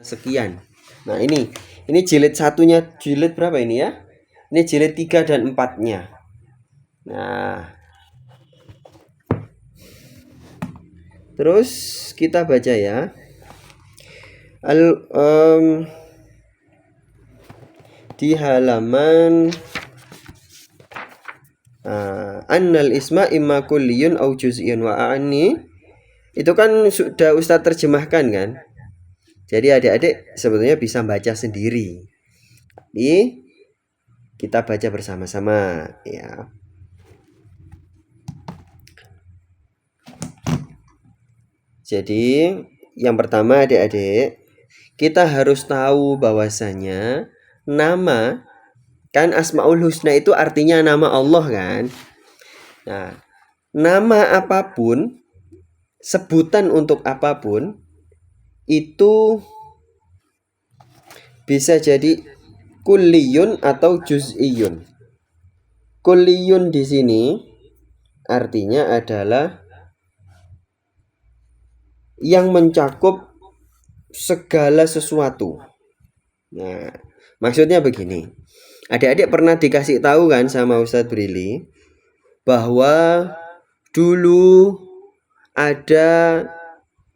sekian. Nah, ini jilid satunya, jilid berapa ini ya? Ini jilid 3 dan 4-nya. Nah, terus kita baca ya. Di halaman annal isma imma kulliyun au juz'iyun wa a'ni. Itu kan sudah Ustadz terjemahkan kan? Jadi adik-adik sebetulnya bisa baca sendiri. Tapi kita baca bersama-sama ya. Jadi yang pertama adik-adik, kita harus tahu bahwasanya nama kan Asmaul Husna itu artinya nama Allah kan. Nah, nama apapun, sebutan untuk apapun itu bisa jadi kulliyun atau juz'iyun. Kulliyun di sini artinya adalah yang mencakup segala sesuatu. Nah, maksudnya begini. Adik-adik pernah dikasih tahu kan sama Ustadz Brili bahwa dulu ada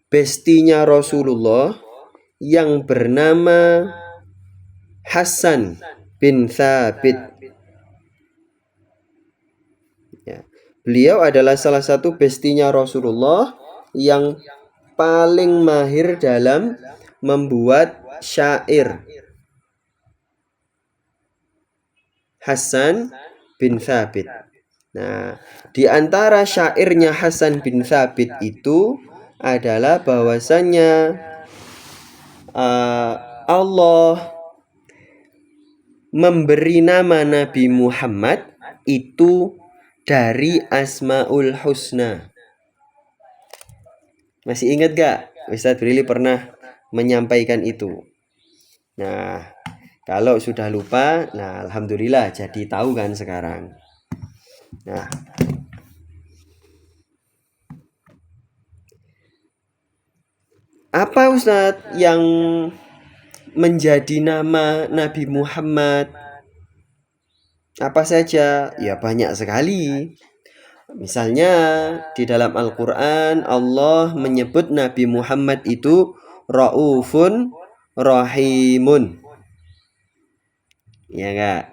bestinya Rasulullah yang bernama Hasan bin Thabit. Ya, beliau adalah salah satu bestinya Rasulullah yang paling mahir dalam membuat syair. Hasan bin Thabit. Nah, di antara syairnya Hasan bin Thabit itu adalah bahwasannya Allah memberi nama Nabi Muhammad itu dari Asmaul Husna. Masih ingat gak? Ustadz Brili pernah menyampaikan itu. Nah, kalau sudah lupa, nah alhamdulillah jadi tahu kan sekarang. Nah, apa Ustadz yang menjadi nama Nabi Muhammad? Apa saja? Ya banyak sekali. Misalnya di dalam Al-Quran Allah menyebut Nabi Muhammad itu Ra'ufun Rahimun. Ya enggak?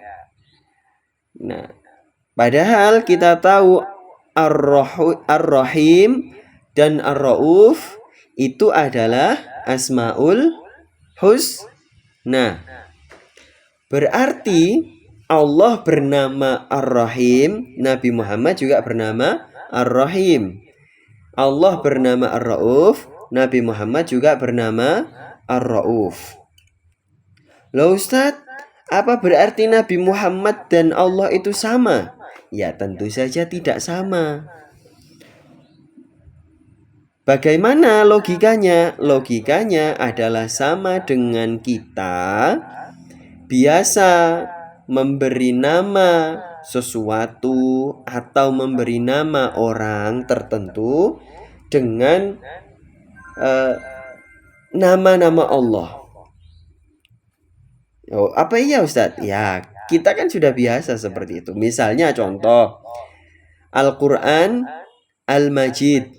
Nah, padahal kita tahu Ar-Rahim dan Ar-Ra'uf itu adalah Asmaul Husna. Berarti Allah bernama Ar-Rahim, Nabi Muhammad juga bernama Ar-Rahim. Allah bernama Ar-Ra'uf, Nabi Muhammad juga bernama Ar-Ra'uf. Loh Ustadz, apa berarti Nabi Muhammad dan Allah itu sama? Ya tentu saja tidak sama. Bagaimana logikanya? Logikanya adalah sama dengan kita biasa memberi nama sesuatu atau memberi nama orang tertentu dengan nama-nama Allah. Oh, apa iya Ustadz? Ya, kita kan sudah biasa seperti itu. Misalnya contoh Al-Quran Al-Majid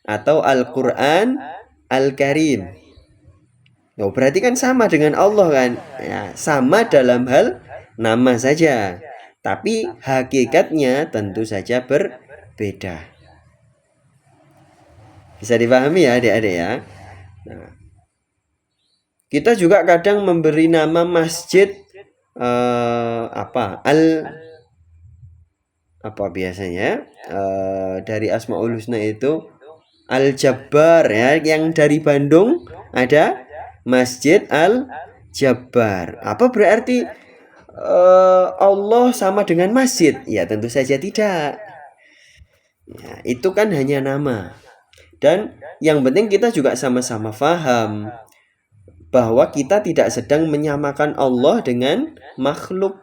atau Al-Quran Al-Karim. Oh, berarti kan sama dengan Allah kan? Ya, sama dalam hal nama saja. Tapi hakikatnya tentu saja berbeda. Bisa dipahami ya adik-adik ya? Nah, kita juga kadang memberi nama masjid apa biasanya dari Asmaul Husna itu Al-Jabbar ya, yang dari Bandung ada Masjid Al-Jabbar. Apa berarti Allah sama dengan masjid? Ya tentu saja tidak. Ya, itu kan hanya nama. Dan yang penting kita juga sama-sama paham bahwa kita tidak sedang menyamakan Allah dengan makhluk.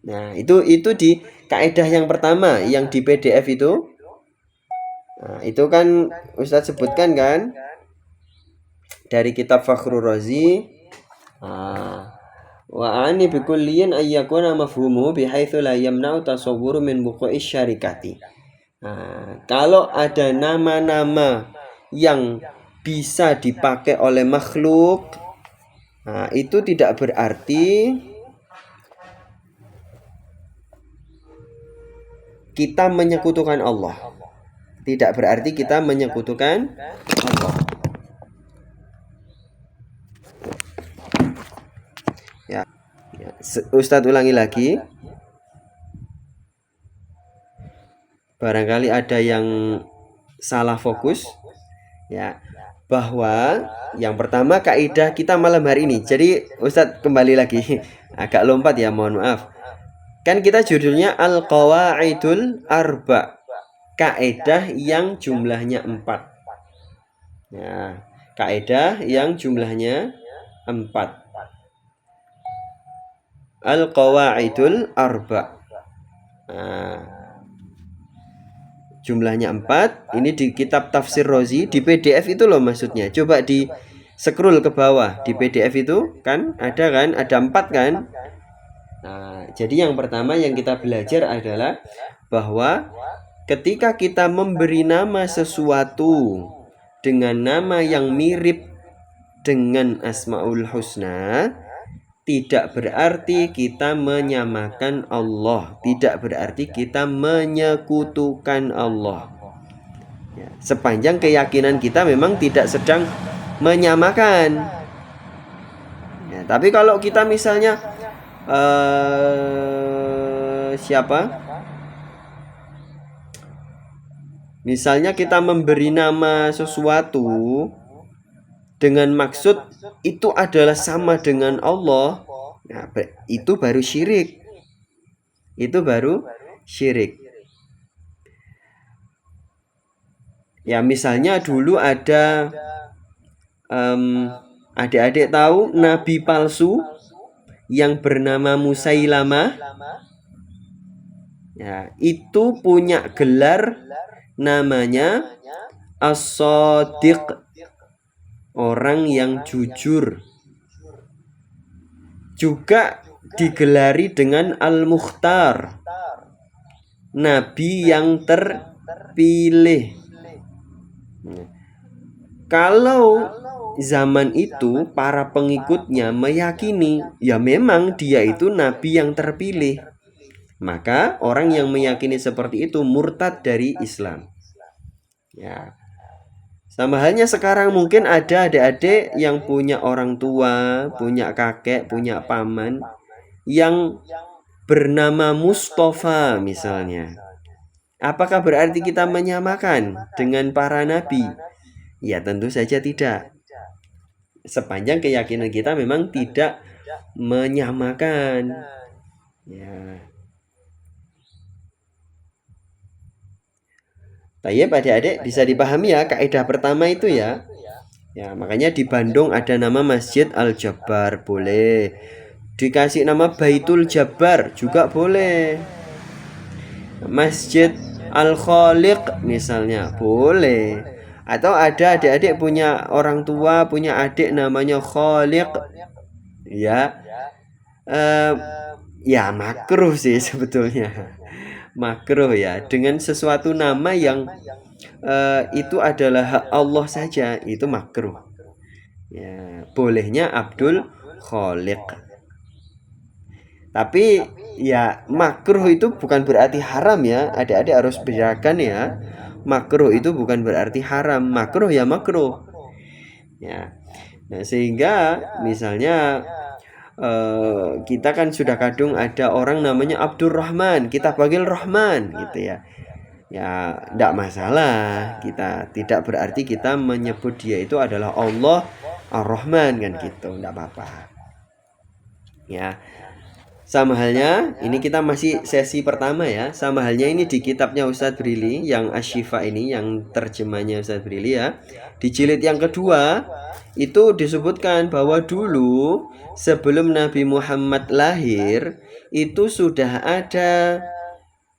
Nah, itu di kaidah yang pertama yang di PDF itu. Nah, itu kan Ustadz sebutkan kan dari kitab Fakhrur Razi. Wa ani bi kulliyin ayyakuna mafhumu bihaitsu la yamna'u tasawwuru min wuqu'i syarikati. Kalau ada nama-nama yang bisa dipakai oleh makhluk, itu tidak berarti kita menyekutukan Allah. Tidak berarti kita menyekutukan Allah. Ya. Ustadz ulangi lagi. Barangkali ada yang salah fokus. Ya. Bahwa yang pertama kaidah kita malam hari ini. Jadi Ustadz kembali lagi. Agak lompat ya, mohon maaf. Kan kita judulnya Al-Qawaidul Arba'. Kaidah yang jumlahnya 4. Ya, kaidah yang jumlahnya 4. Al-Qawaidul Arba'. Jumlahnya 4. Ini di kitab Tafsir Razi, di PDF itu loh maksudnya. Coba di scroll ke bawah di PDF itu kan ada 4 kan. Jadi yang pertama yang kita belajar adalah bahwa ketika kita memberi nama sesuatu dengan nama yang mirip dengan Asmaul Husna, tidak berarti kita menyamakan Allah, tidak berarti kita menyekutukan Allah. Ya, sepanjang keyakinan kita memang tidak sedang menyamakan. Ya, tapi kalau kita misalnya Misalnya kita memberi nama sesuatu dengan maksud itu adalah sama dengan Allah, nah, itu baru syirik. Itu baru syirik. Ya misalnya dulu ada adik-adik tahu nabi palsu yang bernama Musailamah. Ya, itu punya gelar namanya As-Shadiq, orang yang jujur. Juga digelari dengan Al-Mukhtar, nabi yang terpilih. Kalau zaman itu para pengikutnya meyakini ya memang dia itu nabi yang terpilih, maka orang yang meyakini seperti itu murtad dari Islam. Ya. Sama halnya sekarang mungkin ada adik-adik yang punya orang tua, punya kakek, punya paman yang bernama Mustafa misalnya. Apakah berarti kita menyamakan dengan para nabi? Ya tentu saja tidak. Sepanjang keyakinan kita memang tidak menyamakan. Ya. Tayyib adik-adik bisa dipahami ya kaidah pertama itu ya. Ya, makanya di Bandung ada nama Masjid Al-Jabbar, boleh. Dikasih nama Baitul Jabbar juga boleh. Masjid Al-Khaliq misalnya, boleh. Atau ada adik-adik punya orang tua, punya adik namanya Khaliq. Ya. Ya makruh sih sebetulnya. Makruh ya, dengan sesuatu nama yang itu adalah hak Allah saja, itu makruh. Ya, bolehnya Abdul Khaliq. Tapi ya makruh itu bukan berarti haram ya. Adik-adik harus bedakan ya. Makruh itu bukan berarti haram. Makruh ya makruh. Ya. Nah, sehingga misalnya kita kan sudah kadung ada orang namanya Abdurrahman, kita panggil Rahman gitu ya. Ya, tidak masalah. Kita tidak berarti kita menyebut dia itu adalah Allah Ar-Rahman kan gitu, tidak apa-apa. Ya. Sama halnya, ini kita masih sesi pertama ya. Sama halnya ini di kitabnya Ustadz Brili yang Asy-Syifa ini, yang terjemahnya Ustadz Brili ya. Di jilid yang kedua itu disebutkan bahwa dulu sebelum Nabi Muhammad lahir itu sudah ada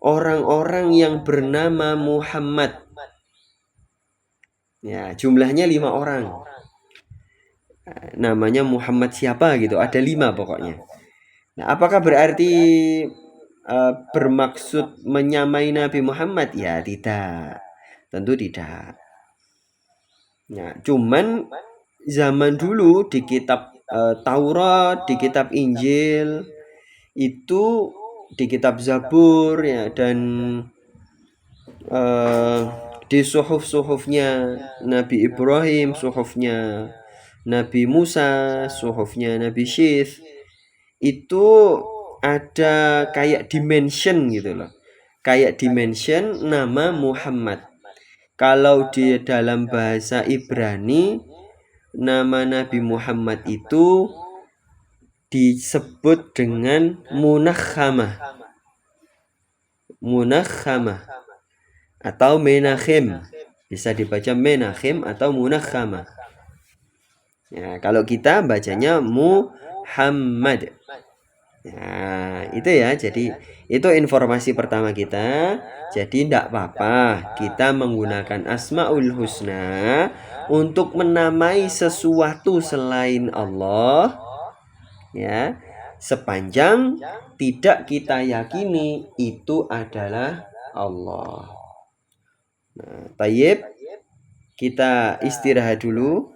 orang-orang yang bernama Muhammad. Ya, jumlahnya 5 orang. namanya Muhammad siapa gitu, ada 5 pokoknya. Nah, apakah berarti bermaksud menyamai Nabi Muhammad? Ya tidak, tentu tidak. Ya, cuman zaman dulu di kitab Taurat, di kitab Injil, itu di kitab Zabur ya, dan di suhuf-suhufnya Nabi Ibrahim, suhufnya Nabi Musa, suhufnya Nabi Syith, itu ada kayak dimension gitu loh. Kayak dimension nama Muhammad. Kalau di dalam bahasa Ibrani, nama Nabi Muhammad itu disebut dengan munakhamah. Munakhamah atau menachem. Bisa dibaca menachem atau munakhamah. Ya, kalau kita bacanya Muhammad. Nah, itu ya. Jadi itu informasi pertama kita. Jadi tidak apa-apa kita menggunakan Asmaul Husna untuk menamai sesuatu selain Allah, ya, sepanjang tidak kita yakini itu adalah Allah. Nah, tayyib, kita istirahat dulu.